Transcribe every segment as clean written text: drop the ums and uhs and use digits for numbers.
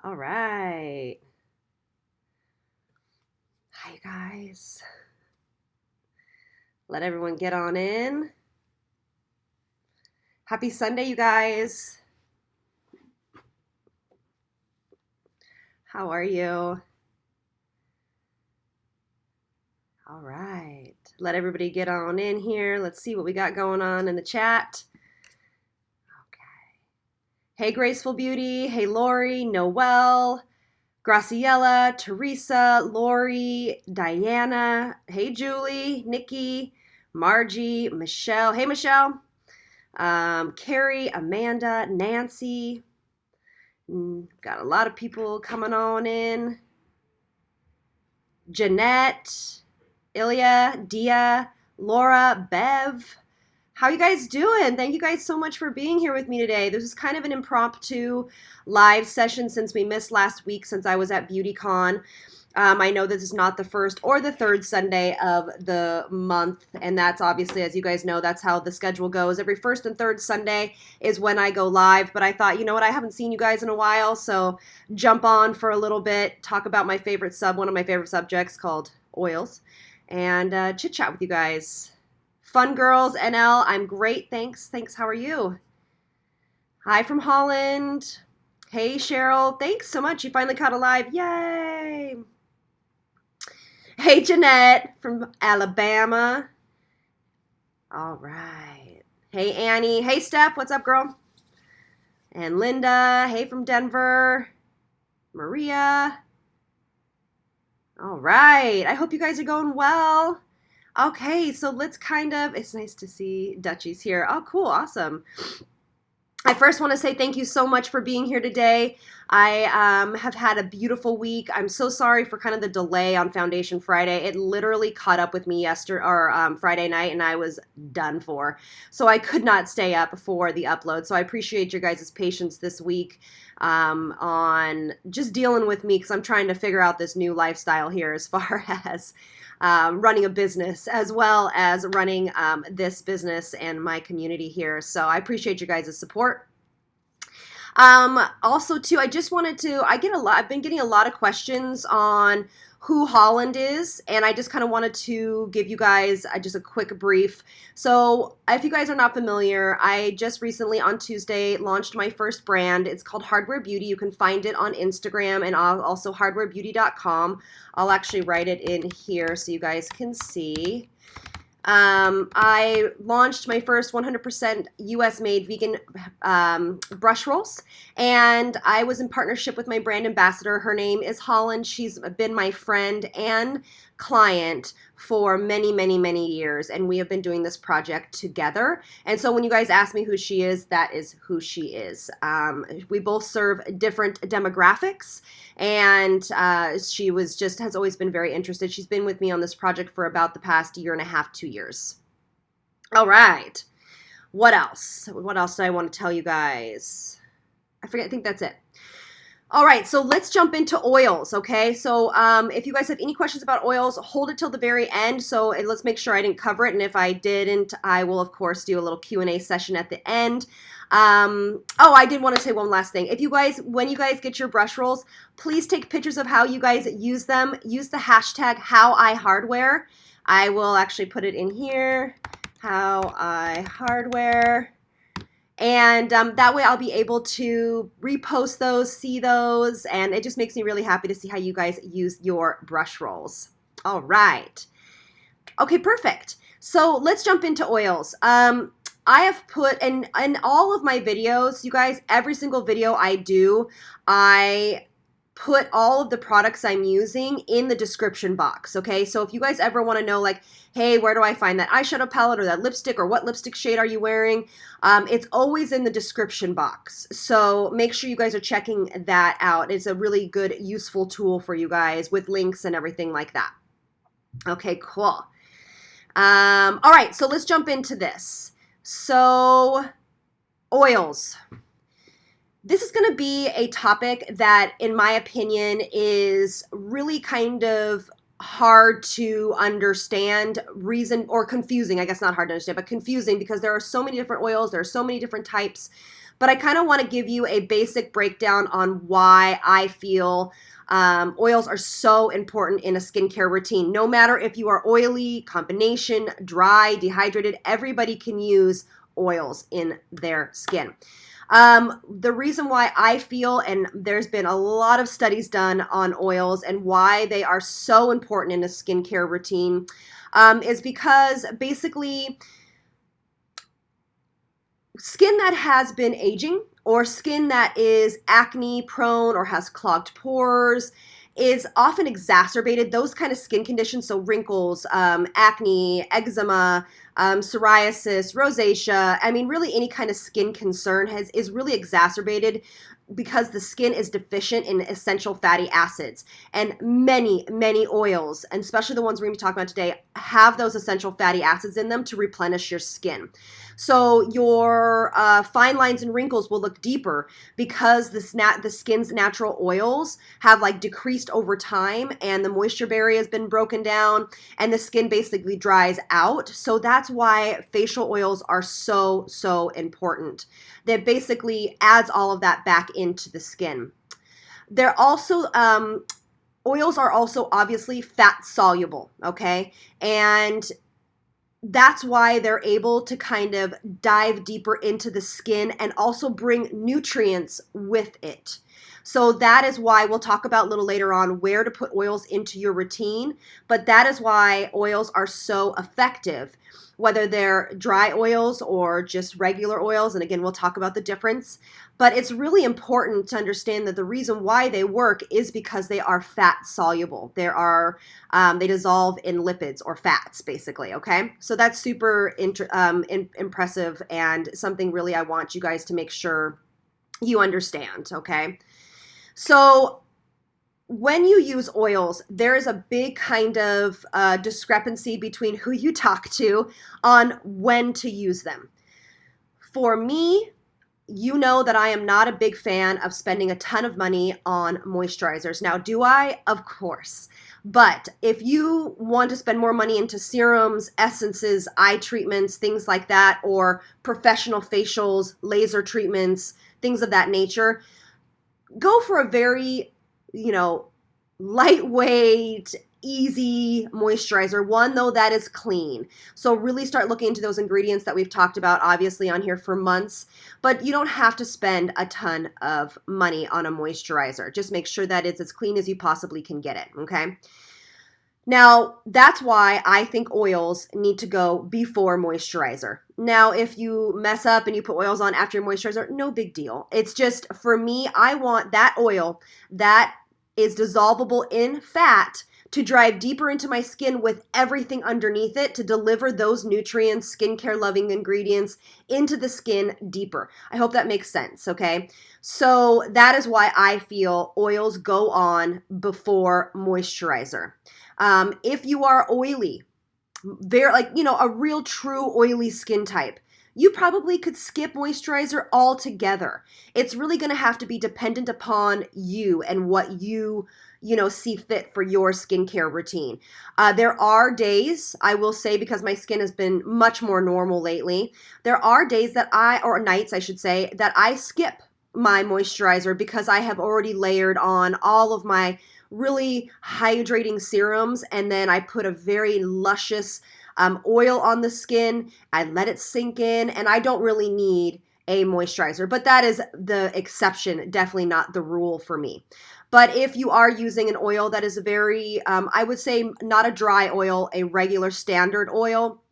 All right. Hi, guys. Let everyone get on in. Happy Sunday, you guys. How are you? All right. Let everybody get on in here. Let's see what we got going on in the chat. Okay. Hey, Graceful Beauty. Hey, Lori, Noelle, Graciela, Teresa, Lori, Diana. Hey, Julie, Nikki, Margie, Michelle. Hey, Michelle. Carrie, Amanda, Nancy. Got a lot of people coming on in. Jeanette, Ilya, Dia, Laura, Bev. How you guys doing? Thank you guys so much for being here with me today. This is kind of an impromptu live session since we missed last week since I was at BeautyCon. I know this is not the first or the third Sunday of the month, and that's obviously, as you guys know, that's how the schedule goes. Every first and third Sunday is when I go live, but I thought, you know what, I haven't seen you guys in a while, so jump on for a little bit, talk about one of my favorite subjects called oils, and chit-chat with you guys. Fun girls, NL, I'm great, thanks. Thanks, how are you? Hi from Holland. Hey, Cheryl, thanks so much. You finally caught a live, yay! Hey, Jeanette from Alabama. All right. Hey, Annie. Hey, Steph. What's up, girl? And Linda. Hey, from Denver. Maria. All right. I hope you guys are going well. Okay, so it's nice to see Dutchie's here. Oh, cool. Awesome. I first want to say thank you so much for being here today. I have had a beautiful week. I'm so sorry for kind of the delay on Foundation Friday. It literally caught up with me Friday night, and I was done for. So I could not stay up for the upload. So I appreciate your guys' patience this week on just dealing with me because I'm trying to figure out this new lifestyle here as far as running a business as well as running this business and my community here. So I appreciate you guys' support. Also too, I've been getting a lot of questions on who Holland is, and I just kind of wanted to give you guys just a quick brief. So if you guys are not familiar, I just recently on Tuesday launched my first brand. It's called Hardware Beauty. You can find it on Instagram and also hardwarebeauty.com. I'll actually write it in here so you guys can see. I launched my first 100% US made vegan brush rolls, and I was in partnership with my brand ambassador. Her name is Holland. She's been my friend and client for many, many, many years, and we have been doing this project together. And so when you guys ask me who she is, that is who she is. We both serve different demographics, and she has always been very interested. She's been with me on this project for about the past year and a half, 2 years. All right. What else? What else did I want to tell you guys? I think that's it. All right, so let's jump into oils, okay? So if you guys have any questions about oils, hold it till the very end. So let's make sure I didn't cover it, and if I didn't, I will, of course, do a little Q&A session at the end. I did want to say one last thing. When you guys get your brush rolls, please take pictures of how you guys use them. Use the hashtag #HowIHardware. I will actually put it in here, #HowIHardware. And that way I'll be able to repost those, see those, and it just makes me really happy to see how you guys use your brush rolls. All right. Okay, perfect. So let's jump into oils. I have put in all of my videos, you guys, every single video I do, I put all of the products I'm using in the description box, okay? So if you guys ever want to know, like, hey, where do I find that eyeshadow palette or that lipstick, or what lipstick shade are you wearing, it's always in the description box. So make sure you guys are checking that out. It's a really good, useful tool for you guys with links and everything like that. Okay, cool. All right, so let's jump into this. So, oils. This is going to be a topic that, in my opinion, is really kind of hard to understand, or confusing. I guess not hard to understand, but confusing, because there are so many different oils, there are so many different types. but I kind of want to give you a basic breakdown on why I feel oils are so important in a skincare routine. No matter if you are oily, combination, dry, dehydrated, everybody can use oils in their skin. The reason why I feel, and there's been a lot of studies done on oils and why they are so important in a skincare routine, is because basically skin that has been aging or skin that is acne prone or has clogged pores is often exacerbated. Those kind of skin conditions, so wrinkles, acne, eczema, psoriasis, rosacea, I mean, really any kind of skin concern is really exacerbated because the skin is deficient in essential fatty acids. And many oils, and especially the ones we're going to be talking about today, have those essential fatty acids in them to replenish your skin. So your fine lines and wrinkles will look deeper because the skin's natural oils have like decreased over time and the moisture barrier has been broken down and the skin basically dries out. So that's why facial oils are so important. That basically adds all of that back into the skin. They're also oils are also obviously fat soluble, okay? And that's why they're able to kind of dive deeper into the skin and also bring nutrients with it. So that is why we'll talk about a little later on where to put oils into your routine, but that is why oils are so effective, whether they're dry oils or just regular oils. And again, we'll talk about the difference, but it's really important to understand that the reason why they work is because they are fat soluble. They dissolve in lipids or fats, basically, okay? So that's super impressive and something really I want you guys to make sure you understand, okay? So when you use oils, there is a big kind of discrepancy between who you talk to on when to use them. For me, you know that I am not a big fan of spending a ton of money on moisturizers. Now, do I? Of course. But if you want to spend more money into serums, essences, eye treatments, things like that, or professional facials, laser treatments, things of that nature, go for a very, lightweight, easy moisturizer, one though that is clean. So really start looking into those ingredients that we've talked about obviously on here for months, but you don't have to spend a ton of money on a moisturizer. Just make sure that it's as clean as you possibly can get it, okay? Now, that's why I think oils need to go before moisturizer. Now, if you mess up and you put oils on after your moisturizer, no big deal. It's just, for me, I want that oil that is dissolvable in fat to drive deeper into my skin with everything underneath it to deliver those nutrients, skincare loving ingredients into the skin deeper. I hope that makes sense, okay? So that is why I feel oils go on before moisturizer. If you are oily, a real true oily skin type, you probably could skip moisturizer altogether. It's really going to have to be dependent upon you and what you see fit for your skincare routine. There are days, I will say, because my skin has been much more normal lately, there are days or nights I should say, that I skip my moisturizer because I have already layered on all of my really hydrating serums, and then I put a very luscious oil on the skin. I let it sink in, and I don't really need a moisturizer, but that is the exception, definitely not the rule for me. But if you are using an oil that is a very, I would say not a dry oil, a regular standard oil,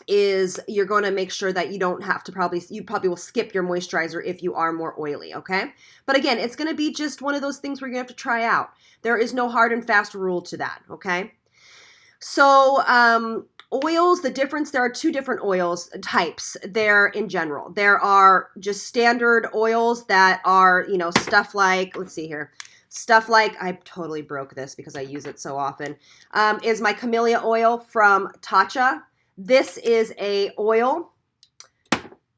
you're going to make sure that you don't have to you probably will skip your moisturizer if you are more oily, okay? But again, it's going to be just one of those things where you're going to have to try out. There is no hard and fast rule to that, okay? So oils, the difference, there are two different oils types there in general. There are just standard oils that are, stuff like, let's see here. Stuff like, I totally broke this because I use it so often, is my camellia oil from Tacho. This is a oil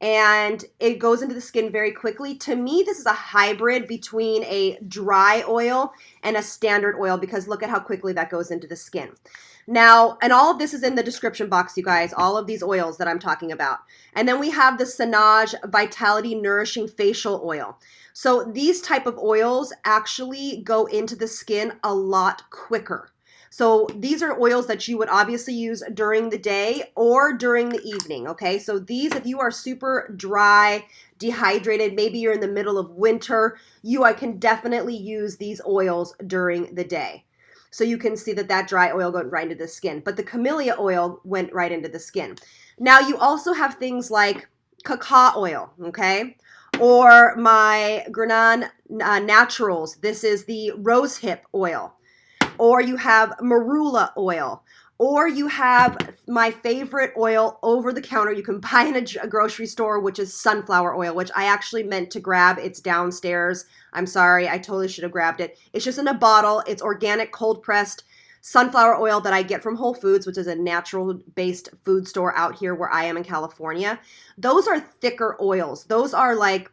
and it goes into the skin very quickly. To me, this is a hybrid between a dry oil and a standard oil because look at how quickly that goes into the skin. Now, and all of this is in the description box, you guys, all of these oils that I'm talking about. And then we have the Sanage Vitality Nourishing Facial Oil. So these type of oils actually go into the skin a lot quicker. So these are oils that you would obviously use during the day or during the evening, okay? So these, if you are super dry, dehydrated, maybe you're in the middle of winter, I can definitely use these oils during the day. So you can see that dry oil went right into the skin, but the camellia oil went right into the skin. Now you also have things like cacao oil, okay? Or my Granan Naturals. This is the Rosehip Oil. Or you have marula oil. Or you have my favorite oil over the counter you can buy in a grocery store, which is sunflower oil, which I actually meant to grab. It's downstairs. I'm sorry. I totally should have grabbed it. It's just in a bottle. It's organic, cold pressed sunflower oil that I get from Whole Foods, which is a natural based food store out here where I am in California. Those are thicker oils. Those are like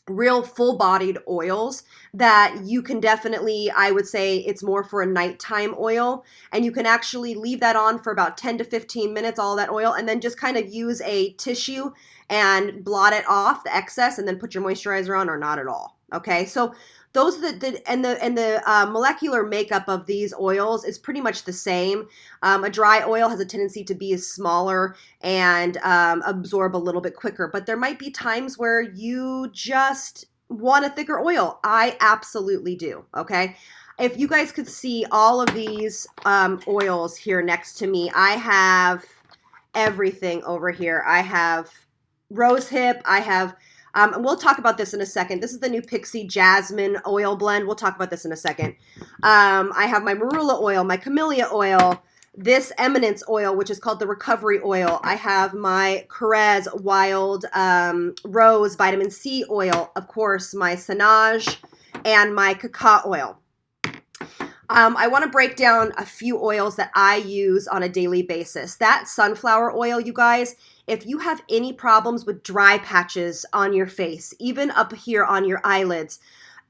real full-bodied oils that you can definitely, I would say it's more for a nighttime oil, and you can actually leave that on for about 10 to 15 minutes, all that oil, and then just kind of use a tissue and blot it off, the excess, and then put your moisturizer on or not at all. Okay, so those are the molecular makeup of these oils is pretty much the same. A dry oil has a tendency to be smaller and absorb a little bit quicker, but there might be times where you just want a thicker oil. I absolutely do, okay? If you guys could see all of these oils here next to me, I have everything over here. I have Rosehip, I have and we'll talk about this in a second. This is the new Pixi Jasmine oil blend. We'll talk about this in a second. I have my marula oil, my camellia oil, this Eminence oil, which is called the Recovery Oil. I have my Carez Wild Rose Vitamin C oil, of course, my Sanage, and my cacao oil. I want to break down a few oils that I use on a daily basis. That sunflower oil, you guys, if you have any problems with dry patches on your face, even up here on your eyelids,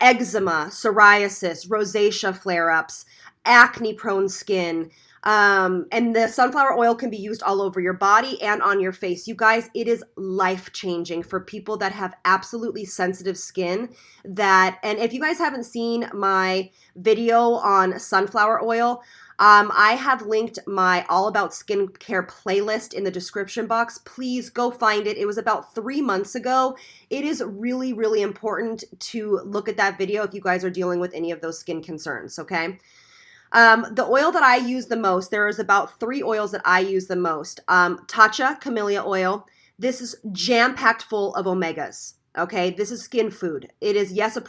eczema, psoriasis, rosacea flare-ups, acne-prone skin, and the sunflower oil can be used all over your body and on your face. You guys, it is life-changing for people that have absolutely sensitive skin. And if you guys haven't seen my video on sunflower oil, I have linked my All About Skincare playlist in the description box. Please go find it. It was about 3 months ago. It is really, really important to look at that video if you guys are dealing with any of those skin concerns, okay? The oil that I use the most, there is about 3 oils that I use the most. Tacho camellia oil. This is jam-packed full of omegas, okay? This is skin food. It is, yes, a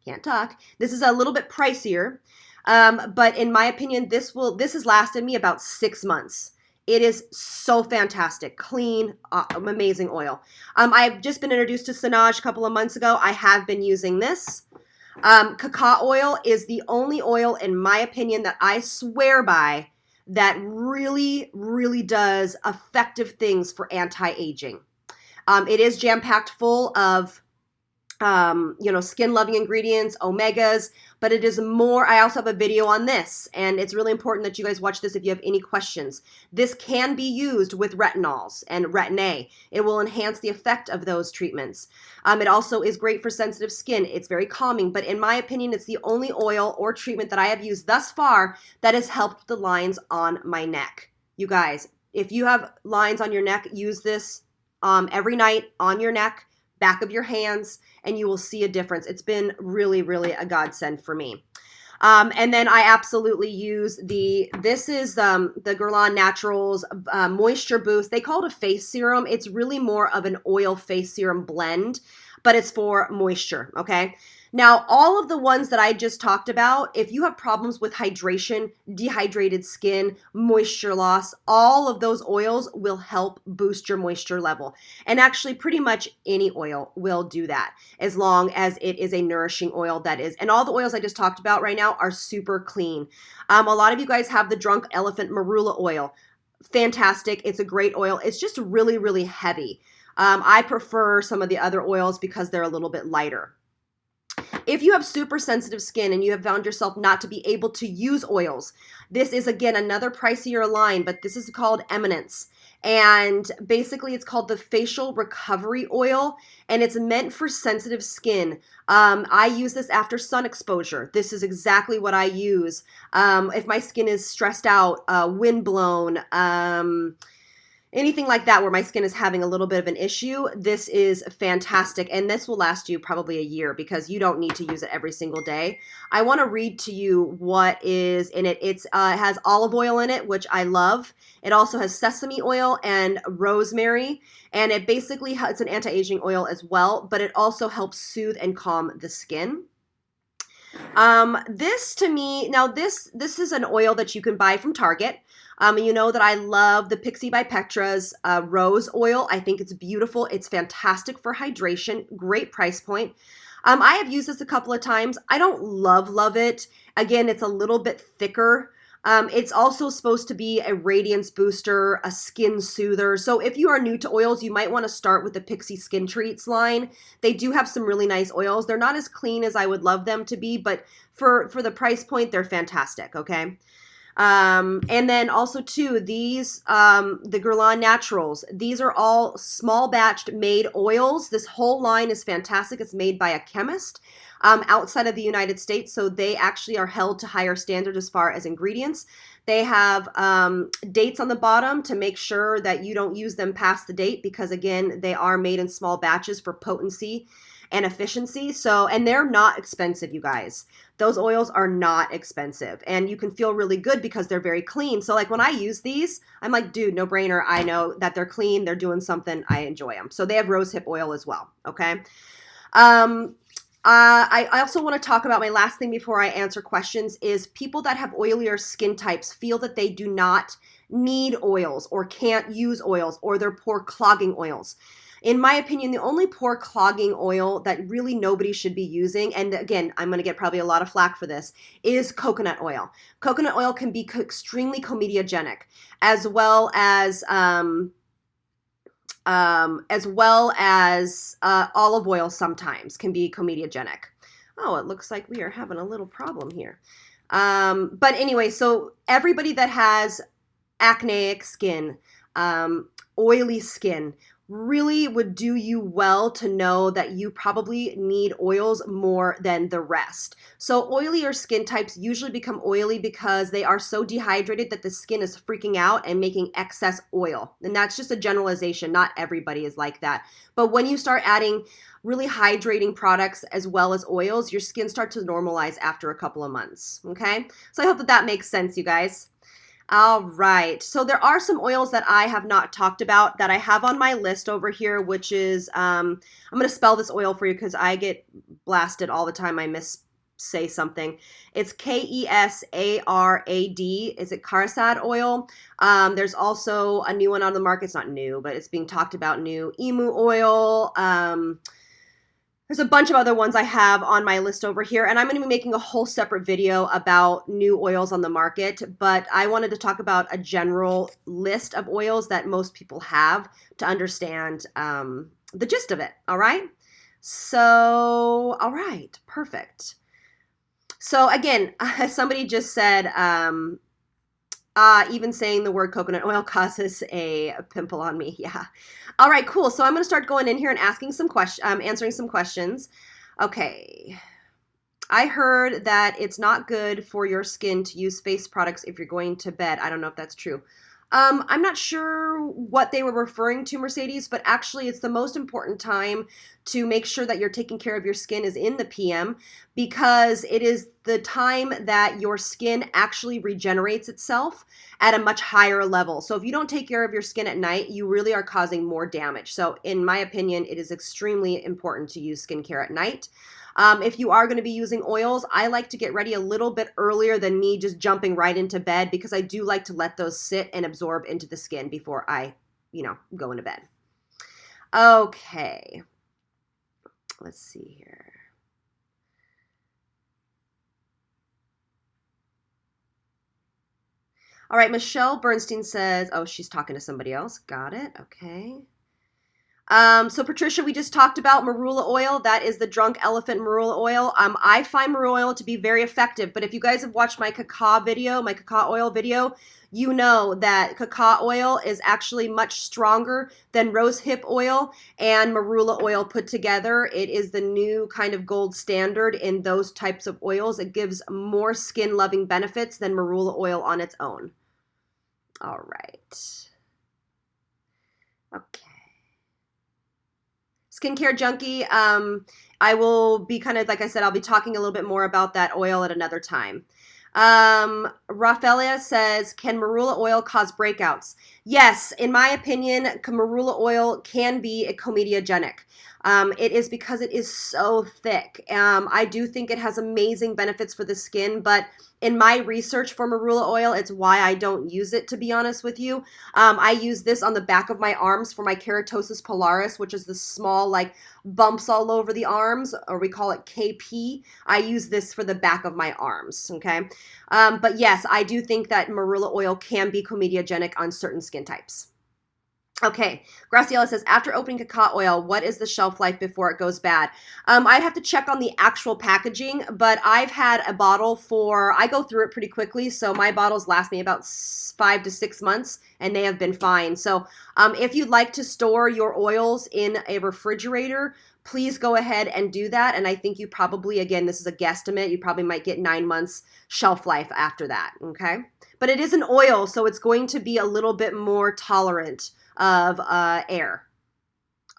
can't talk. This is a little bit pricier, but in my opinion, this has lasted me about 6 months. It is so fantastic, clean, amazing oil. I've just been introduced to Sanage a couple of months ago. I have been using this. Cacao oil is the only oil, in my opinion, that I swear by that really, really does effective things for anti-aging. It is jam-packed full of skin-loving ingredients, omegas, but it is more. I also have a video on this, and it's really important that you guys watch this if you have any questions. This can be used with retinols and Retin-A. It will enhance the effect of those treatments. It also is great for sensitive skin. It's very calming, but in my opinion, it's the only oil or treatment that I have used thus far that has helped the lines on my neck. You guys, if you have lines on your neck, use this every night on your neck, back of your hands, and you will see a difference. It's been really, really a godsend for me. And then I absolutely use this is the Guerlain Naturals Moisture Boost. They call it a face serum. It's really more of an oil face serum blend, but it's for moisture, okay? Now, all of the ones that I just talked about, if you have problems with hydration, dehydrated skin, moisture loss, all of those oils will help boost your moisture level. And actually, pretty much any oil will do that as long as it is a nourishing oil that is. And all the oils I just talked about right now are super clean. A lot of you guys have the Drunk Elephant Marula oil. fantastic. It's a great oil. It's just really, really heavy. I prefer some of the other oils because they're a little bit lighter. If you have super sensitive skin and you have found yourself not to be able to use oils, this is again another pricier line, but this is called Eminence. And basically it's called the Facial Recovery Oil, and it's meant for sensitive skin. I use this after sun exposure. This is exactly what I use. If my skin is stressed out, windblown, anything like that where my skin is having a little bit of an issue, this is fantastic. And this will last you probably a year because you don't need to use it every single day. I want to read to you what is in it. It has olive oil in it, which I love. It also has sesame oil and rosemary. And it basically, it's an anti-aging oil as well, but it also helps soothe and calm the skin. This to me, now this is an oil that you can buy from Target. You know that I love the Pixi by Petra's Rose Oil. I think it's beautiful. It's fantastic for hydration. Great price point. I have used this a couple of times. I don't love it. Again, it's a little bit thicker. It's also supposed to be a radiance booster, a skin soother. So if you are new to oils, you might want to start with the Pixi Skin Treats line. They do have some really nice oils. They're not as clean as I would love them to be, but for the price point, they're fantastic, okay? And then also too, these, the Guerlain Naturals, these are all small batched made oils. This whole line is fantastic. It's made by a chemist, outside of the United States. So they actually are held to higher standards as far as ingredients. They have, dates on the bottom to make sure that you don't use them past the date because again, they are made in small batches for potency and efficiency. So, and they're not expensive, you guys. Those oils are not expensive and you can feel really good because they're very clean. So like when I use these, I'm like, dude, no brainer. I know that they're clean. They're doing something. I enjoy them. So they have rosehip oil as well. Okay. I also want to talk about my last thing before I answer questions is people that have oilier skin types feel that they do not need oils or can't use oils or they're poor clogging oils. In my opinion, the only poor clogging oil that really nobody should be using, and again, I'm going to get probably a lot of flack for this, is coconut oil. Coconut oil can be extremely comedogenic, as well as olive oil sometimes can be comedogenic. Oh, it looks like we are having a little problem here. But anyway, so everybody that has acneic skin, oily skin, really would do you well to know that you probably need oils more than the rest. So oilier skin types usually become oily because they are so dehydrated that the skin is freaking out and making excess oil. And that's just a generalization. Not everybody is like that. But when you start adding really hydrating products as well as oils, your skin starts to normalize after a couple of months. Okay? So I hope that that makes sense, you guys. All right, so there are some oils that I have not talked about that I have on my list over here, which is, I'm going to spell this oil for you because I get blasted all the time. I say something. It's Kesarad. Is it Karasad oil? There's also a new one on the market. It's not new, but it's being talked about new. Emu oil. There's a bunch of other ones I have on my list over here, and I'm going to be making a whole separate video about new oils on the market, but I wanted to talk about a general list of oils that most people have to understand the gist of it, all right? So, all right, perfect. So again, somebody just said, even saying the word coconut oil causes a pimple on me. Yeah. All right, cool. So I'm going to start going in here and asking some answering some questions. Okay. I heard that it's not good for your skin to use face products if you're going to bed. I don't know if that's true. I'm not sure what they were referring to, Mercedes, but actually it's the most important time to make sure that you're taking care of your skin is in the PM because it is the time that your skin actually regenerates itself at a much higher level. So if you don't take care of your skin at night, you really are causing more damage. So in my opinion, it is extremely important to use skincare at night. If you are going to be using oils, I like to get ready a little bit earlier than me just jumping right into bed because I do like to let those sit and absorb into the skin before I, go into bed. Okay. Let's see here. All right, Michelle Bernstein says, oh, she's talking to somebody else. Got it. Okay. So Patricia, we just talked about marula oil. That is the drunk elephant marula oil. I find marula oil to be very effective, but if you guys have watched my cacao video, my cacao oil video, you know that cacao oil is actually much stronger than rosehip oil and marula oil put together. It is the new kind of gold standard in those types of oils. It gives more skin loving benefits than marula oil on its own. All right. Okay. Skincare Junkie, I will be kind of, like I said, I'll be talking a little bit more about that oil at another time. Rafaela says, can marula oil cause breakouts? Yes, in my opinion, marula oil can be comedogenic. It is because it is so thick. I do think it has amazing benefits for the skin, but in my research for marula oil, it's why I don't use it, to be honest with you. I use this on the back of my arms for my keratosis pilaris, which is the small like bumps all over the arms, or we call it KP. I use this for the back of my arms, okay? But yes, I do think that marula oil can be comedogenic on certain skin types. Okay, Graciela says, after opening cacao oil, what is the shelf life before it goes bad? I'd have to check on the actual packaging, but I've had a bottle I go through it pretty quickly, so my bottles last me about 5 to 6 months, and they have been fine. So if you'd like to store your oils in a refrigerator, please go ahead and do that. And I think you probably, again, this is a guesstimate, you probably might get 9 months shelf life after that, okay? But it is an oil, so it's going to be a little bit more tolerant of air.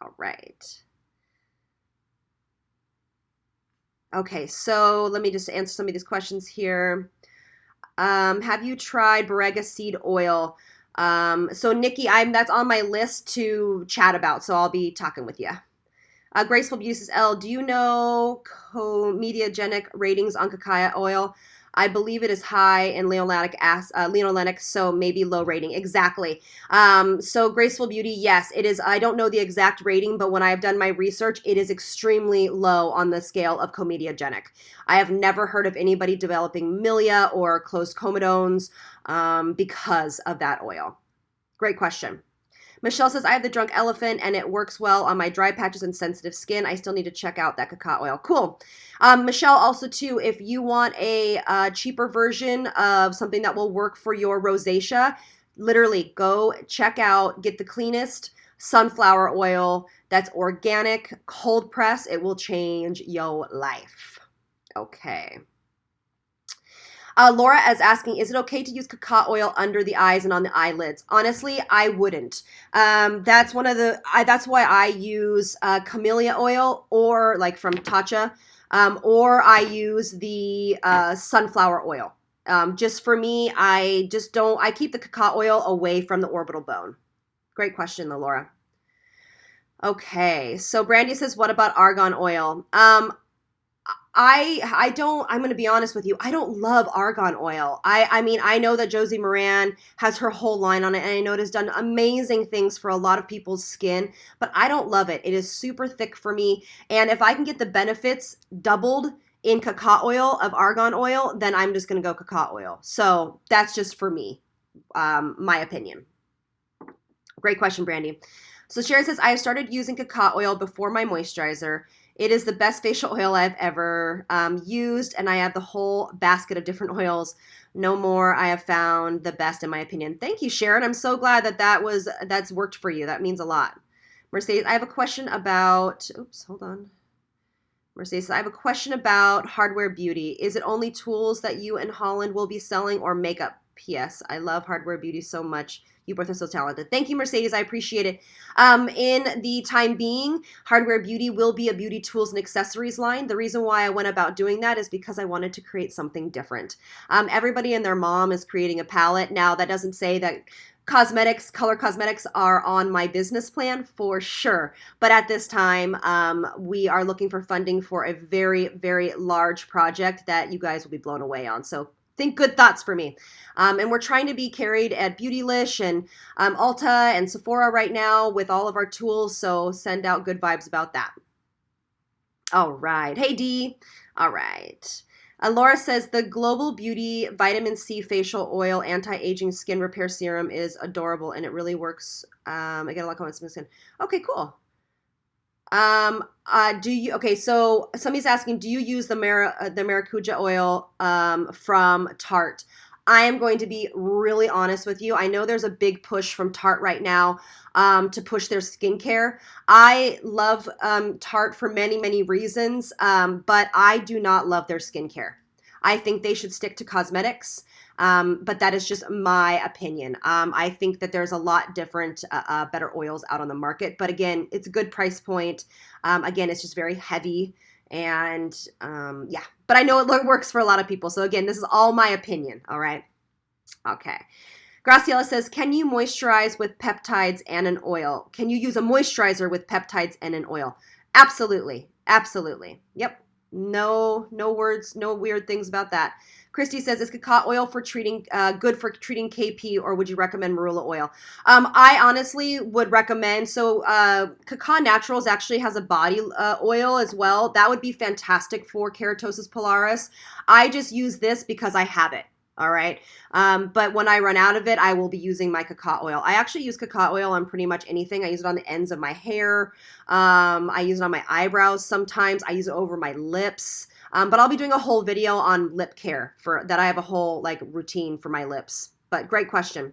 All right. Okay, so let me just answer some of these questions here. Have you tried Borrega seed oil? So Nikki, that's on my list to chat about, so I'll be talking with you. Graceful Beauty says, Elle, do you know comedogenic ratings on cacao oil? I believe it is high in linolenic, so maybe low rating. Exactly. So Graceful Beauty, yes, it is. I don't know the exact rating, but when I've done my research, it is extremely low on the scale of comedogenic. I have never heard of anybody developing milia or closed comedones because of that oil. Great question. Michelle says, I have the drunk elephant and it works well on my dry patches and sensitive skin. I still need to check out that cacao oil. Cool. Michelle, also too, if you want a cheaper version of something that will work for your rosacea, literally go check out, get the cleanest sunflower oil that's organic, cold press. It will change your life. Okay. Laura is asking, is it okay to use cacao oil under the eyes and on the eyelids? Honestly, I wouldn't. That's why I use camellia oil, or like from Tacho, or I use the sunflower oil. Just for me, I keep the cacao oil away from the orbital bone. Great question, though, Laura. Okay, so Brandy says, what about argan oil? I'm going to be honest with you, I don't love argan oil. I mean, I know that Josie Moran has her whole line on it, and I know it has done amazing things for a lot of people's skin, but I don't love it. It is super thick for me, and if I can get the benefits doubled in cacao oil of argan oil, then I'm just going to go cacao oil. So that's just for me, my opinion. Great question, Brandy. So Sharon says, I have started using cacao oil before my moisturizer. It is the best facial oil I've ever used, and I have the whole basket of different oils. No more. I have found the best, in my opinion. Thank you, Sharon. I'm so glad that's worked for you. That means a lot. Mercedes, I have a question about. Oops, hold on. Mercedes, I have a question about Hardware Beauty. Is it only tools that you and Holland will be selling, or makeup? P.S. I love Hardware Beauty so much. You both are so talented. Thank you, Mercedes. I appreciate it. In the time being, Hardware Beauty will be a beauty tools and accessories line. The reason why I went about doing that is because I wanted to create something different. Everybody and their mom is creating a palette. Now, that doesn't say that color cosmetics are on my business plan for sure. But at this time, we are looking for funding for a very, very large project that you guys will be blown away on. So think good thoughts for me. And we're trying to be carried at Beautylish and Ulta and Sephora right now with all of our tools. So send out good vibes about that. All right. Hey, Dee. All right. Laura says the Global Beauty Vitamin C Facial Oil Anti-Aging Skin Repair Serum is adorable and it really works. I get a lot of comments on my skin. Okay, cool. Okay, so somebody's asking, do you use the maracuja oil from Tarte? I am going to be really honest with you. I know there's a big push from Tarte right now to push their skincare. I love Tarte for many, many reasons, but I do not love their skincare. I think they should stick to cosmetics. But that is just my opinion. I think that there's a lot different, better oils out on the market. But again, it's a good price point. Again, it's just very heavy. And yeah, but I know it works for a lot of people. So again, this is all my opinion. All right. Okay. Graciela says, can you moisturize with peptides and an oil? Can you use a moisturizer with peptides and an oil? Absolutely. Absolutely. Yep. No words, no weird things about that. Christy says, is cacao oil for treating good for treating KP, or would you recommend marula oil? I honestly would recommend, so Cacao Naturals actually has a body oil as well. That would be fantastic for keratosis pilaris. I just use this because I have it. All right. But when I run out of it, I will be using my cacao oil. I actually use cacao oil on pretty much anything. I use it on the ends of my hair. I use it on my eyebrows sometimes. I use it over my lips. But I'll be doing a whole video on lip care for that. I have a whole like routine for my lips. But great question.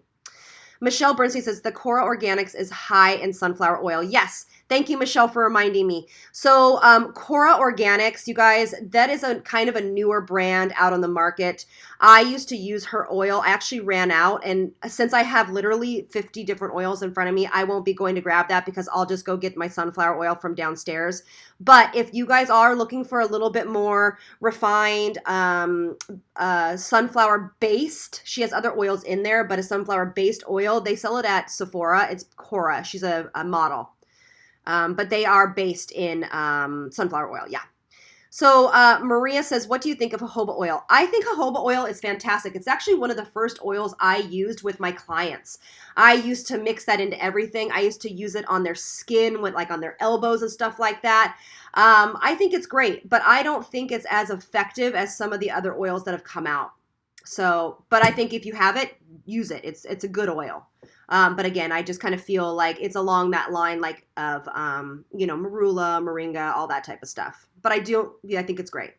Michelle Bernstein says the Cora Organics is high in sunflower oil. Yes. Thank you, Michelle, for reminding me. So Cora Organics, you guys, that is a kind of a newer brand out on the market. I used to use her oil. I actually ran out. And since I have literally 50 different oils in front of me, I won't be going to grab that because I'll just go get my sunflower oil from downstairs. But if you guys are looking for a little bit more refined sunflower-based, she has other oils in there, but a sunflower-based oil, they sell it at Sephora. It's Cora. She's a model. But they are based in sunflower oil, yeah. So Maria says, what do you think of jojoba oil? I think jojoba oil is fantastic. It's actually one of the first oils I used with my clients. I used to mix that into everything. I used to use it on their skin, with like on their elbows and stuff like that. I think it's great, but I don't think it's as effective as some of the other oils that have come out. So, but I think if you have it, use it. It's a good oil. But again, I just kind of feel like it's along that line, like of, marula, moringa, all that type of stuff. But I think it's great.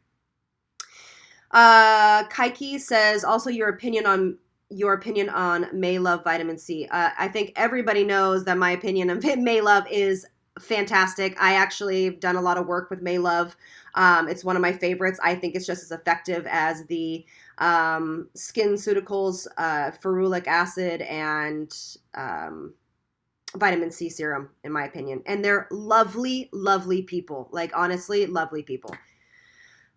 Kaiki says, also your opinion on May Love Vitamin C. I think everybody knows that my opinion of May Love is fantastic. I actually have done a lot of work with May Love. It's one of my favorites. I think it's just as effective as the SkinCeuticals ferulic acid and vitamin C serum, in my opinion. And they're lovely, lovely people. Like, honestly, lovely people.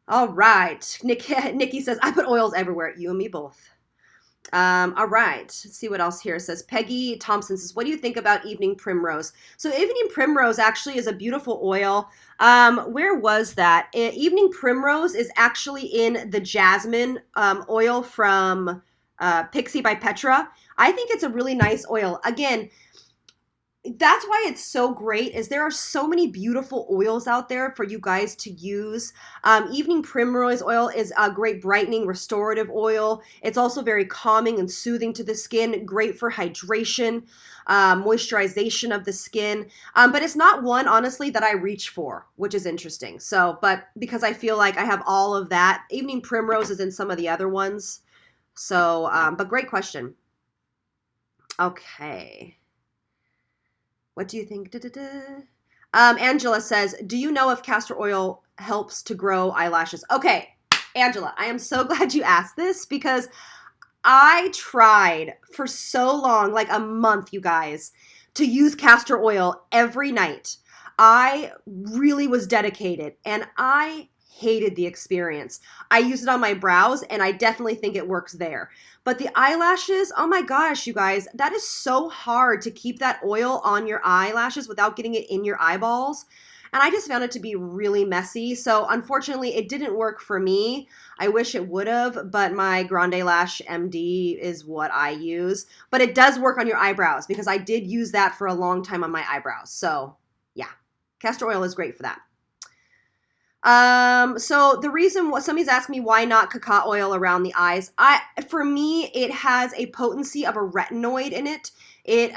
All right. Nikki says, I put oils everywhere. You and me both. All right. Let's see what else here. It says Peggy Thompson says, what do you think about Evening Primrose? So Evening Primrose actually is a beautiful oil. Where was that? Evening Primrose is actually in the jasmine oil from Pixi by Petra. I think it's a really nice oil. Again, that's why it's so great, is there are so many beautiful oils out there for you guys to use. Evening Primrose oil is a great brightening, restorative oil. It's also very calming and soothing to the skin, great for hydration, moisturization of the skin. But it's not one, honestly, that I reach for, which is interesting. So, but because I feel like I have all of that, Evening Primrose is in some of the other ones. So, but great question. Okay. What do you think? Angela says, do you know if castor oil helps to grow eyelashes? Okay, Angela, I am so glad you asked this because I tried for so long, like a month, you guys, to use castor oil every night. I really was dedicated and I hated the experience. I use it on my brows and I definitely think it works there. But the eyelashes, oh my gosh, you guys, that is so hard to keep that oil on your eyelashes without getting it in your eyeballs. And I just found it to be really messy. So unfortunately, it didn't work for me. I wish it would have, but my Grande Lash MD is what I use. But it does work on your eyebrows because I did use that for a long time on my eyebrows. So yeah, castor oil is great for that. So the reason what somebody's asking me why not cacao oil around the eyes, for me it has a potency of a retinoid in it. It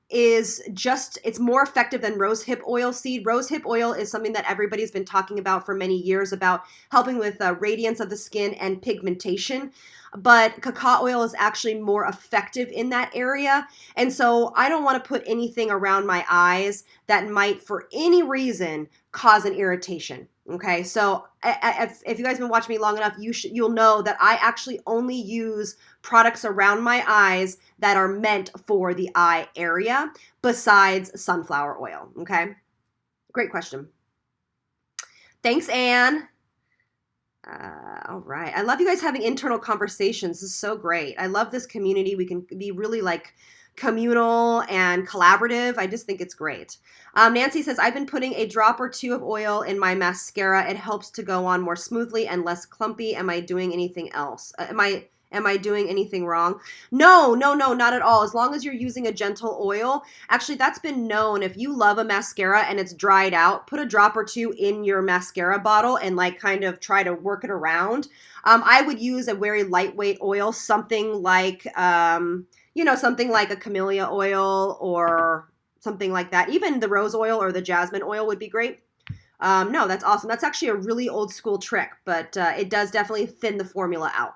is just it's more effective than rosehip oil seed. Rosehip oil is something that everybody's been talking about for many years about helping with radiance of the skin and pigmentation. But cacao oil is actually more effective in that area. And so I don't want to put anything around my eyes that might, for any reason, cause an irritation. Okay, so if you guys have been watching me long enough, you'll know that I actually only use products around my eyes that are meant for the eye area besides sunflower oil. Okay, great question. Thanks, Anne. All right. I love you guys having internal conversations. This is so great. I love this community. We can be really like communal and collaborative. I just think it's great. Nancy says, I've been putting a drop or two of oil in my mascara. It helps to go on more smoothly and less clumpy. Am I doing anything else? Am I doing anything wrong? No, not at all. As long as you're using a gentle oil. Actually, that's been known. If you love a mascara and it's dried out, put a drop or two in your mascara bottle and like kind of try to work it around. I would use a very lightweight oil, something like, something like a camellia oil or something like that. Even the rose oil or the jasmine oil would be great. No, that's awesome. That's actually a really old school trick, but it does definitely thin the formula out.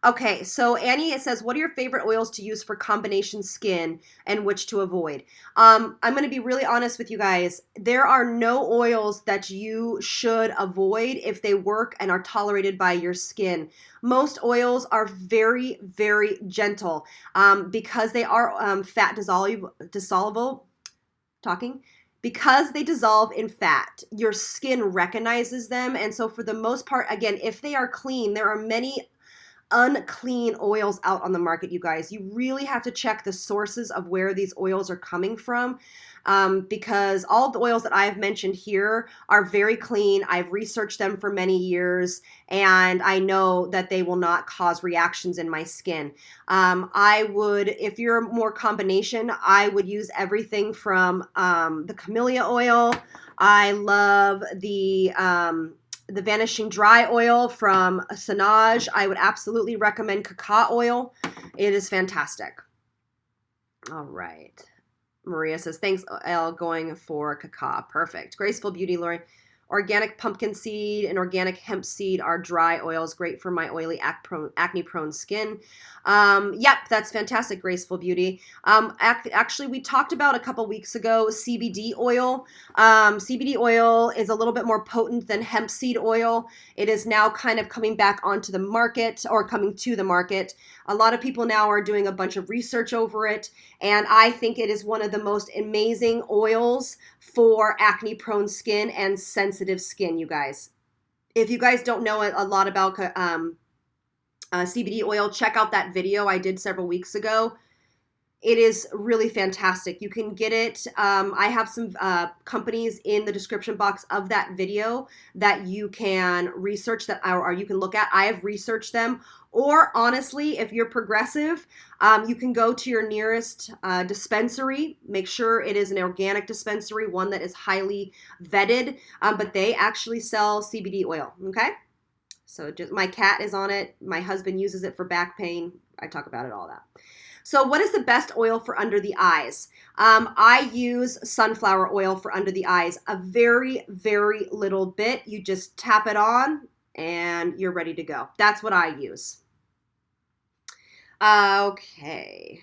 Okay, so Annie, it says, what are your favorite oils to use for combination skin and which to avoid? I'm going to be really honest with you guys. There are no oils that you should avoid if they work and are tolerated by your skin. Most oils are very, very gentle because they are fat dissolvable. Because they dissolve in fat, your skin recognizes them. And so for the most part, again, if they are clean, there are many unclean oils out on the market, you guys. You really have to check the sources of where these oils are coming from because all of the oils that I have mentioned here are very clean. I've researched them for many years and I know that they will not cause reactions in my skin. I would, if you're more combination, I would use everything from the camellia oil. I love the Vanishing Dry Oil from Sanage. I would absolutely recommend cacao oil. It is fantastic. All right. Maria says, thanks, Elle, going for cacao. Perfect. Graceful Beauty, Lori. Organic pumpkin seed and organic hemp seed are dry oils, great for my oily acne-prone skin. Yep, that's fantastic, Graceful Beauty. Actually, we talked about a couple weeks ago CBD oil. CBD oil is a little bit more potent than hemp seed oil. It is now kind of coming back onto the market or coming to the market. A lot of people now are doing a bunch of research over it, and I think it is one of the most amazing oils for acne-prone skin and sensitive skin, you guys. If you guys don't know a lot about CBD oil, check out that video I did several weeks ago. It is really fantastic. You can get it. I have some companies in the description box of that video that you can research that or you can look at. I have researched them. Or honestly, if you're progressive, you can go to your nearest dispensary. Make sure it is an organic dispensary, one that is highly vetted. But they actually sell CBD oil. Okay. So just my cat is on it. My husband uses it for back pain. I talk about it, all that. So what is the best oil for under the eyes? I use sunflower oil for under the eyes. A very, very little bit. You just tap it on and you're ready to go. That's what I use. Okay.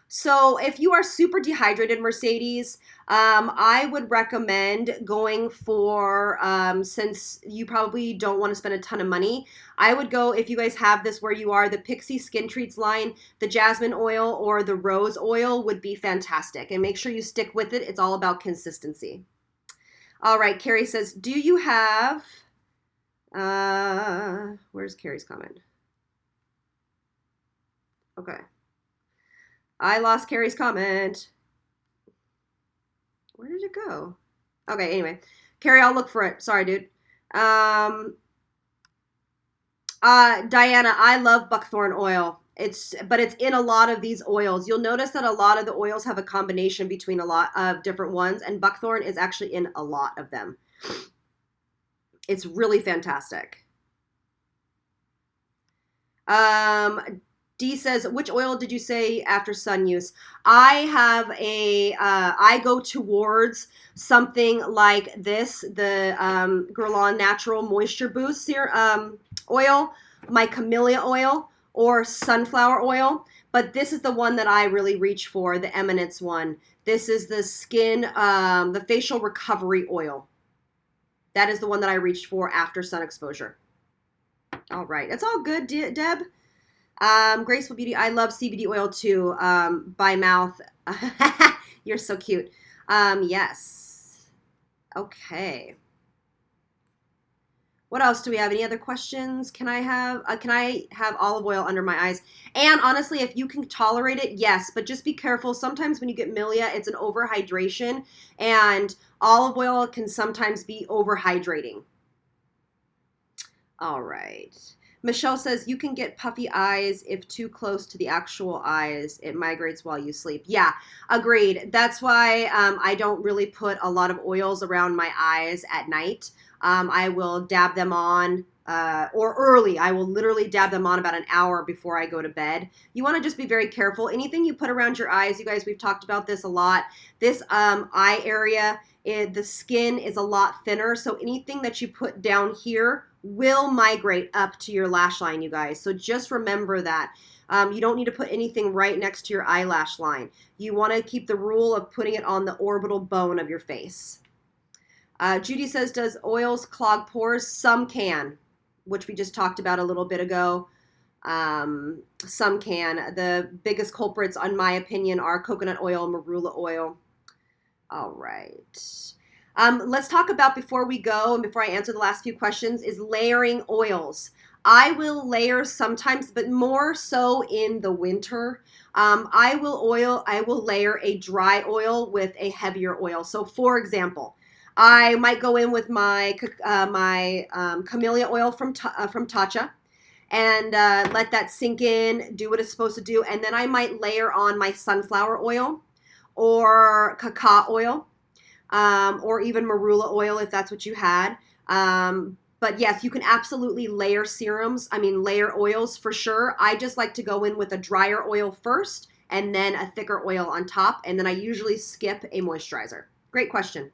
So if you are super dehydrated, Mercedes, I would recommend going for, since you probably don't want to spend a ton of money, I would go, if you guys have this where you are, the Pixi Skin Treats line, the jasmine oil or the rose oil would be fantastic. And make sure you stick with it. It's all about consistency. All right, Carrie says, do you have, where's Carrie's comment? Okay. I lost Carrie's comment. Where did it go? Okay, anyway. Carrie, I'll look for it. Sorry, dude. Diana, I love buckthorn oil. But it's in a lot of these oils. You'll notice that a lot of the oils have a combination between a lot of different ones, and buckthorn is actually in a lot of them. It's really fantastic. D says, which oil did you say after sun use? I go towards something like this, the Guerlain Natural Moisture Boost oil, my camellia oil, or sunflower oil. But this is the one that I really reach for, the Eminence one. This is the the facial recovery oil. That is the one that I reached for after sun exposure. All right. It's all good, Deb. Graceful Beauty. I love CBD oil too. By mouth. You're so cute. Yes. Okay. What else do we have? Any other questions? Can I have olive oil under my eyes? And honestly, if you can tolerate it, yes, but just be careful. Sometimes when you get milia, it's an overhydration, and olive oil can sometimes be overhydrating. All right. Michelle says you can get puffy eyes if too close to the actual eyes. It migrates while you sleep. Yeah, agreed. That's why I don't really put a lot of oils around my eyes at night. I will dab them on or early. I will literally dab them on about an hour before I go to bed. You want to just be very careful. Anything you put around your eyes, you guys, we've talked about this a lot. This eye area, the skin is a lot thinner. So anything that you put down here will migrate up to your lash line, you guys. So just remember that. You don't need to put anything right next to your eyelash line. You want to keep the rule of putting it on the orbital bone of your face. Judy says, does oils clog pores? Some can, which we just talked about a little bit ago. Some can. The biggest culprits, in my opinion, are coconut oil, marula oil. All right. Let's talk about, before we go and before I answer the last few questions, is layering oils. I will layer sometimes, but more so in the winter. I will layer a dry oil with a heavier oil. So for example, I might go in with my camellia oil from Tacho and let that sink in, do what it's supposed to do, and then I might layer on my sunflower oil or cacao oil. Or even marula oil if that's what you had. But yes, you can absolutely layer layer oils for sure. I just like to go in with a drier oil first and then a thicker oil on top, and then I usually skip a moisturizer. Great question.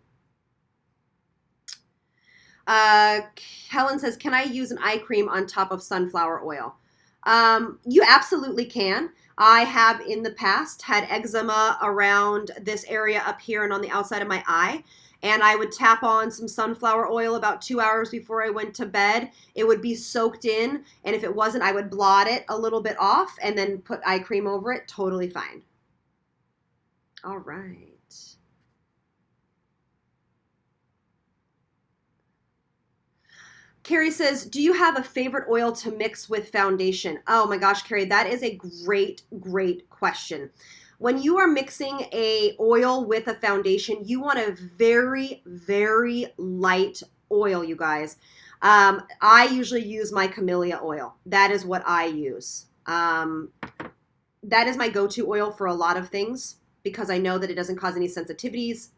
Helen says, can I use an eye cream on top of sunflower oil? You absolutely can. I have in the past had eczema around this area up here and on the outside of my eye, and I would tap on some sunflower oil about 2 hours before I went to bed. It would be soaked in, and if it wasn't, I would blot it a little bit off and then put eye cream over it. Totally fine. All right. Carrie says, do you have a favorite oil to mix with foundation? Oh my gosh, Carrie, that is a great, great question. When you are mixing a oil with a foundation, you want a very, very light oil, you guys. I usually use my camellia oil. That is what I use. That is my go-to oil for a lot of things because I know that it doesn't cause any sensitivities.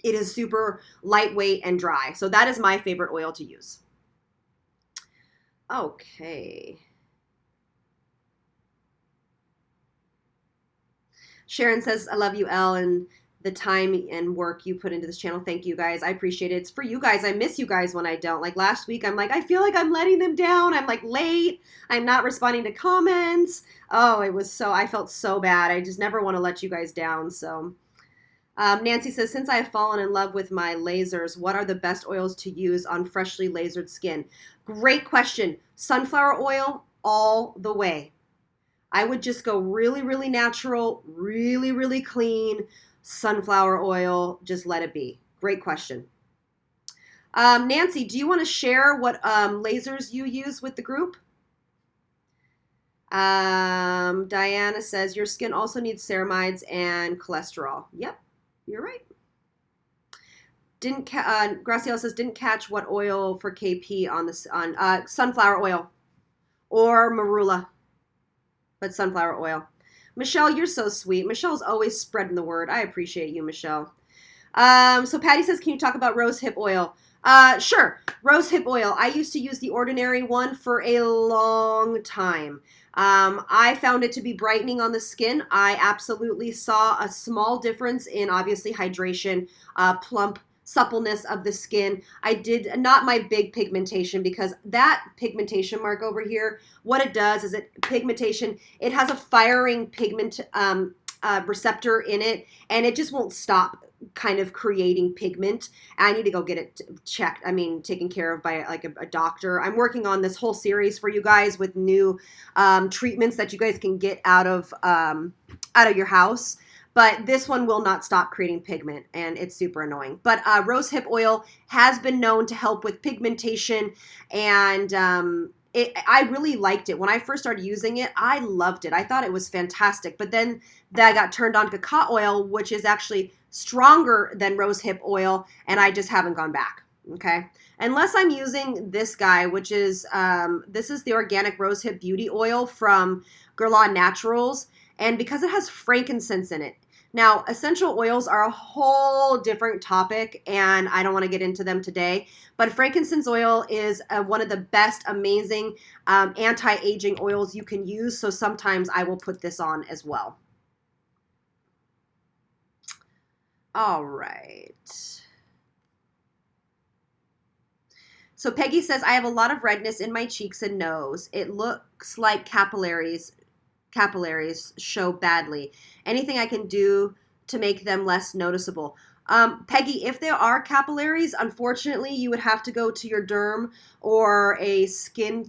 It is super lightweight and dry. So that is my favorite oil to use. Okay. Sharon says, I love you, Elle, and the time and work you put into this channel. Thank you, guys. I appreciate it. It's for you guys. I miss you guys when I don't. Like last week, I'm like, I feel like I'm letting them down. I'm like late. I'm not responding to comments. Oh, I felt so bad. I just never want to let you guys down. So Nancy says, since I have fallen in love with my lasers, what are the best oils to use on freshly lasered skin? Great question. Sunflower oil all the way. I would just go really, really natural, really, really clean sunflower oil. Just let it be. Great question. Nancy, do you want to share what lasers you use with the group? Diana says, your skin also needs ceramides and cholesterol. Yep. You're right. Graciela says, didn't catch what oil for KP on sunflower oil or marula. but sunflower oil. Michelle, you're so sweet. Michelle's always spreading the word. I appreciate you, Michelle. So Patty says, can you talk about rosehip oil? Sure. Rosehip oil. I used to use the ordinary one for a long time. I found it to be brightening on the skin. I absolutely saw a small difference in obviously hydration, plump suppleness of the skin. I did not my big pigmentation, because that pigmentation mark over here, what it does is it has a firing pigment receptor in it, and it just won't stop kind of creating pigment. I need to go get it checked. I mean, taken care of by like a doctor. I'm working on this whole series for you guys with new treatments that you guys can get out of your house. But this one will not stop creating pigment, and it's super annoying. But rosehip oil has been known to help with pigmentation, and I really liked it. When I first started using it, I loved it. I thought it was fantastic. But then I got turned on cacao oil, which is actually stronger than rosehip oil, and I just haven't gone back. Okay. Unless I'm using this guy, which is, this is the organic rosehip beauty oil from Guerlain Naturals. And because it has frankincense in it. Now, essential oils are a whole different topic, and I don't want to get into them today. But frankincense oil is one of the best, amazing anti-aging oils you can use. So sometimes I will put this on as well. All right. So Peggy says, I have a lot of redness in my cheeks and nose. It looks like capillaries show badly. Anything I can do to make them less noticeable? Peggy, if there are capillaries, unfortunately, you would have to go to your derm or a skin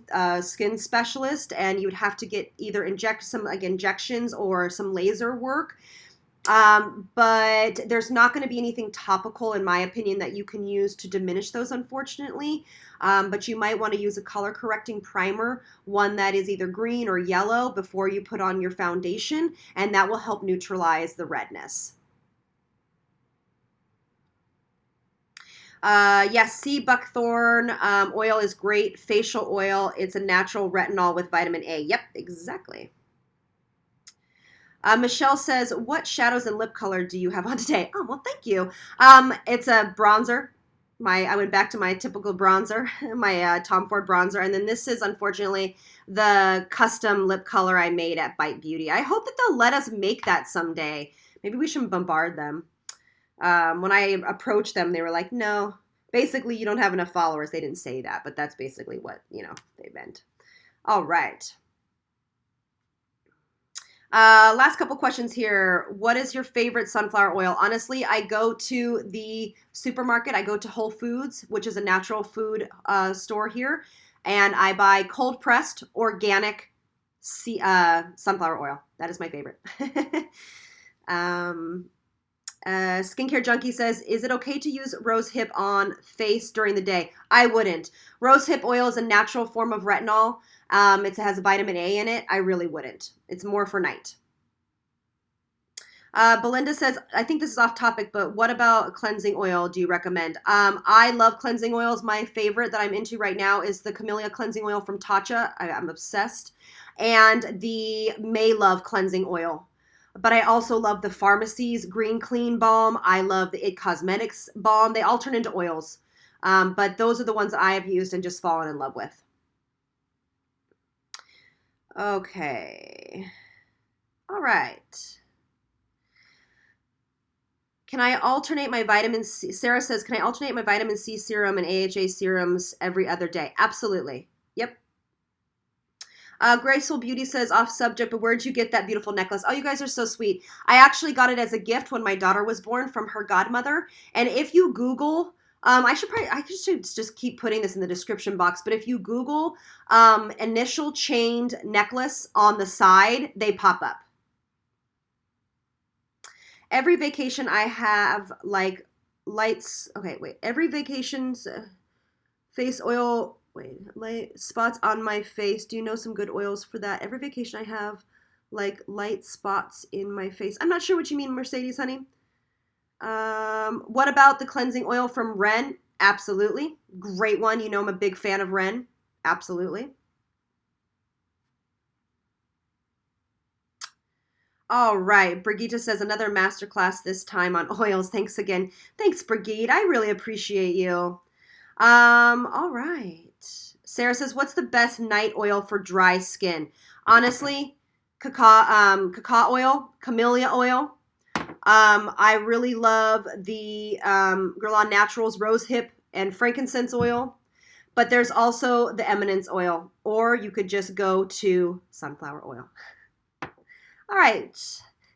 specialist, and you would have to get either injections or some laser work. But there's not going to be anything topical, in my opinion, that you can use to diminish those, unfortunately. But you might want to use a color correcting primer, one that is either green or yellow, before you put on your foundation, and that will help neutralize the redness. Yes, sea buckthorn oil is great. Facial oil. It's a natural retinol with vitamin A. Yep, exactly. Michelle says, what shadows and lip color do you have on today? Oh, well, thank you. It's a bronzer. I went back to my typical bronzer, my Tom Ford bronzer. And then this is, unfortunately, the custom lip color I made at Bite Beauty. I hope that they'll let us make that someday. Maybe we should bombard them. When I approached them, they were like, no. Basically, you don't have enough followers. They didn't say that, but that's basically what, they meant. All right. Last couple questions here. What is your favorite sunflower oil? Honestly, I go to the supermarket. I go to Whole Foods, which is a natural food store here, and I buy cold pressed organic sunflower oil. That is my favorite. Skincare Junkie says, is it okay to use rosehip on face during the day? I wouldn't. Rosehip oil is a natural form of retinol. It has vitamin A in it. I really wouldn't. It's more for night. Belinda says, I think this is off topic, but what about cleansing oil do you recommend? I love cleansing oils. My favorite that I'm into right now is the Camellia cleansing oil from Tacho. I'm obsessed. And the May Love cleansing oil. But I also love the Pharmacy's Green Clean Balm. I love the IT Cosmetics Balm. They all turn into oils. But those are the ones that I have used and just fallen in love with. Okay. All right. Can I alternate my vitamin C? Sarah says, can I alternate my vitamin C serum and AHA serums every other day? Absolutely. Yep. Graceful Beauty says, off subject, but where'd you get that beautiful necklace? Oh, you guys are so sweet. I actually got it as a gift when my daughter was born from her godmother. And if you Google, I should just keep putting this in the description box, but if you Google initial chained necklace on the side, they pop up. Every vacation I have like lights. Okay, wait. Every vacation's face oil. Wait, light spots on my face. Do you know some good oils for that? Every vacation I have like light spots in my face. I'm not sure what you mean, Mercedes, honey. What about the cleansing oil from Ren? Absolutely. Great one. You know I'm a big fan of Ren. Absolutely. All right. Brigitte says another masterclass this time on oils. Thanks again. Thanks, Brigitte. I really appreciate you. All right. Sarah says, what's the best night oil for dry skin? Honestly, cacao oil, camellia oil. I really love the Guerlain Naturals Rosehip and frankincense oil. But there's also the Eminence oil, or you could just go to sunflower oil. All right.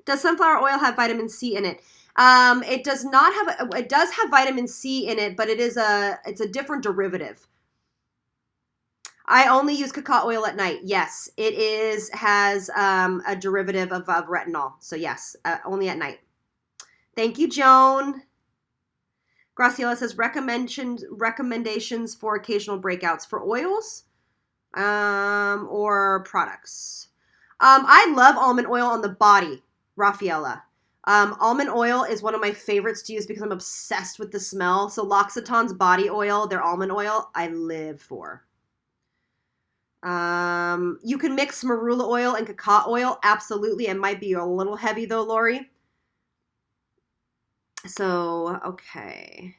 Does sunflower oil have vitamin C in it? It does not have. It does have vitamin C in it, but it's a different derivative. I only use cacao oil at night. Yes, it has a derivative of retinol. So yes, only at night. Thank you, Joan. Graciela says recommendations for occasional breakouts for oils or products. I love almond oil on the body, Rafaela. Almond oil is one of my favorites to use because I'm obsessed with the smell. So L'Occitane's body oil, their almond oil, I live for. You can mix marula oil and cacao oil. Absolutely. It might be a little heavy though, Lori. So, okay.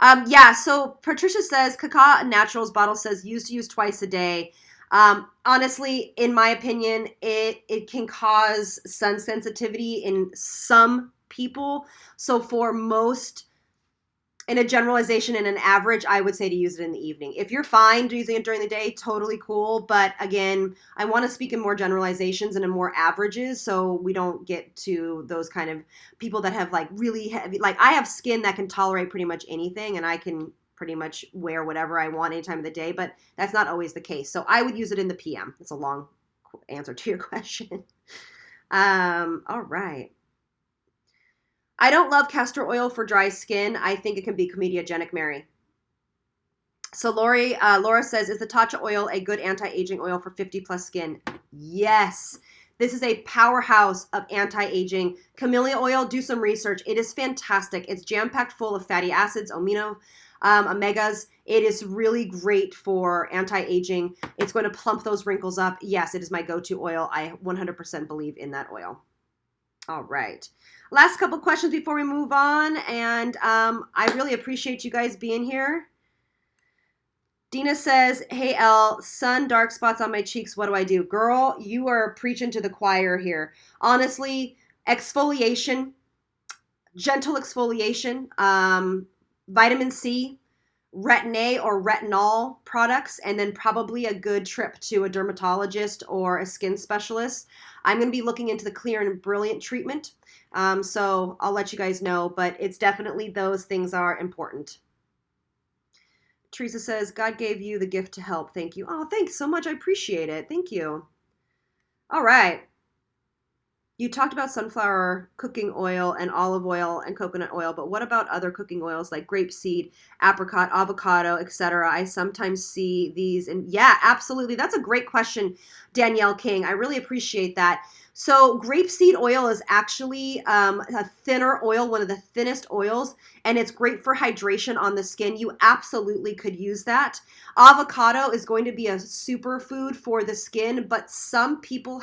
Yeah, so Patricia says, Cacao Naturals bottle says used to use twice a day. Honestly, in my opinion, it can cause sun sensitivity in some people. So for most, in a generalization and an average, I would say to use it in the evening. If you're fine using it during the day, totally cool. But again, I want to speak in more generalizations and in more averages so we don't get to those kind of people that have like really heavy, like I have skin that can tolerate pretty much anything and I can pretty much wear whatever I want any time of the day, but that's not always the case. So I would use it in the PM. That's a long answer to your question. All right. I don't love castor oil for dry skin. I think it can be comedogenic, Mary. So Laura says, is the Tacho oil a good anti-aging oil for 50 plus skin? Yes. This is a powerhouse of anti-aging. Camellia oil, do some research. It is fantastic. It's jam-packed full of fatty acids, omegas. It is really great for anti-aging. It's going to plump those wrinkles up. Yes, it is my go-to oil. I 100% believe in that oil. All right. Last couple questions before we move on. And I really appreciate you guys being here. Dina says, hey, Elle, sun dark spots on my cheeks. What do I do? Girl, you are preaching to the choir here. Honestly, exfoliation, gentle exfoliation, vitamin C, Retin-A or retinol products, and then probably a good trip to a dermatologist or a skin specialist. I'm going to be looking into the Clear and Brilliant treatment, so I'll let you guys know, but it's definitely those things are important. Teresa says, God gave you the gift to help. Thank you. Oh, thanks so much. I appreciate it. Thank you. All right. You talked about sunflower cooking oil and olive oil and coconut oil, but what about other cooking oils like grapeseed, apricot, avocado, etc.? I sometimes see these, and yeah, absolutely. That's a great question, Danielle King. I really appreciate that. So grapeseed oil is actually a thinner oil, one of the thinnest oils, and it's great for hydration on the skin. You absolutely could use that. Avocado is going to be a superfood for the skin, but some people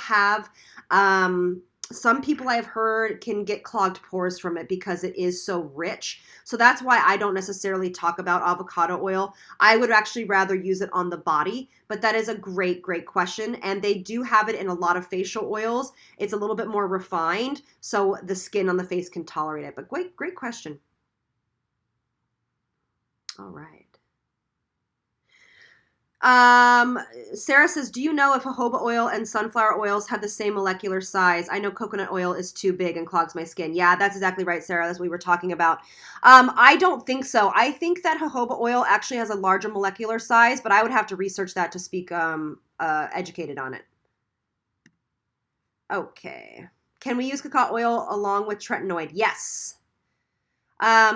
I've heard can get clogged pores from it because it is so rich. So that's why I don't necessarily talk about avocado oil. I would actually rather use it on the body, but that is a great, great question. And they do have it in a lot of facial oils. It's a little bit more refined, so the skin on the face can tolerate it. But great, great question. All right. Sarah says, do you know if jojoba oil and sunflower oils have the same molecular size? I know coconut oil is too big and clogs my skin. Yeah, that's exactly right, Sarah. That's what we were talking about. I don't think so. I think that jojoba oil actually has a larger molecular size, but I would have to research that to speak educated on it. Okay. Can we use cacao oil along with tretinoid? Yes.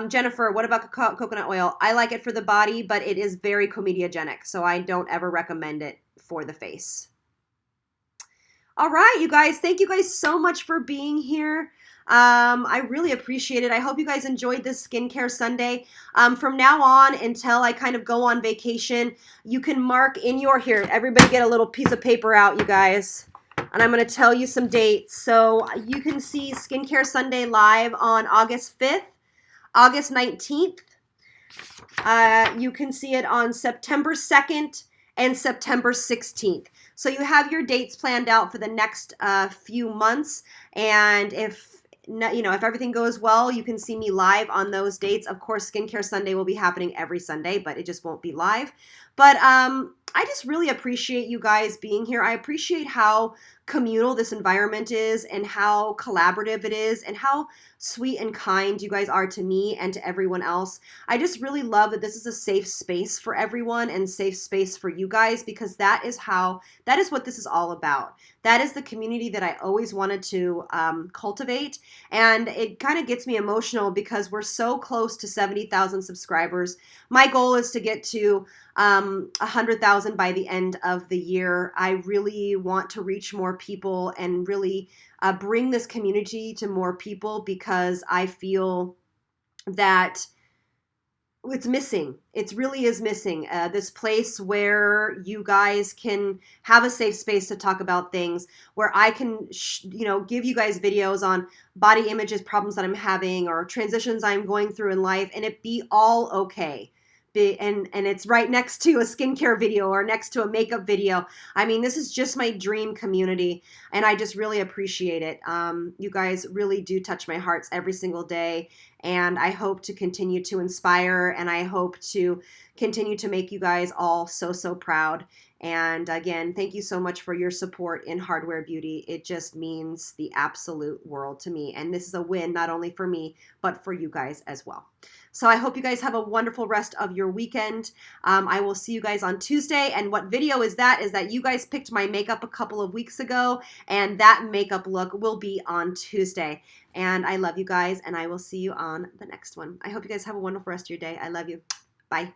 Jennifer, what about coconut oil? I like it for the body, but it is very comedogenic, so I don't ever recommend it for the face. All right, you guys, thank you guys so much for being here. I really appreciate it. I hope you guys enjoyed this Skincare Sunday. From now on until I kind of go on vacation, you can mark in your, here, everybody get a little piece of paper out, you guys. And I'm going to tell you some dates. So you can see Skincare Sunday live on August 5th, August 19th. You can see it on September 2nd and September 16th. So you have your dates planned out for the next few months. And if everything goes well, you can see me live on those dates. Of course, Skincare Sunday will be happening every Sunday, but it just won't be live. But I just really appreciate you guys being here. I appreciate how communal this environment is and how collaborative it is and how sweet and kind you guys are to me and to everyone else. I just really love that this is a safe space for everyone and safe space for you guys, because that is what this is all about. That is the community that I always wanted to cultivate. And it kind of gets me emotional because we're so close to 70,000 subscribers. My goal is to get to 100,000 by the end of the year. I really want to reach more people and really bring this community to more people, because I feel that it's missing. It really is missing. This place where you guys can have a safe space to talk about things, where I can, give you guys videos on body images, problems that I'm having, or transitions I'm going through in life, and it be all okay. And it's right next to a skincare video or next to a makeup video. I mean, this is just my dream community, and I just really appreciate it. You guys really do touch my hearts every single day, and I hope to continue to inspire, and I hope to continue to make you guys all so, so proud. And again, thank you so much for your support in Hardware Beauty. It just means the absolute world to me, and this is a win not only for me, but for you guys as well. So I hope you guys have a wonderful rest of your weekend. I will see you guys on Tuesday. And what video is that? Is that you guys picked my makeup a couple of weeks ago, and that makeup look will be on Tuesday. And I love you guys, and I will see you on the next one. I hope you guys have a wonderful rest of your day. I love you. Bye.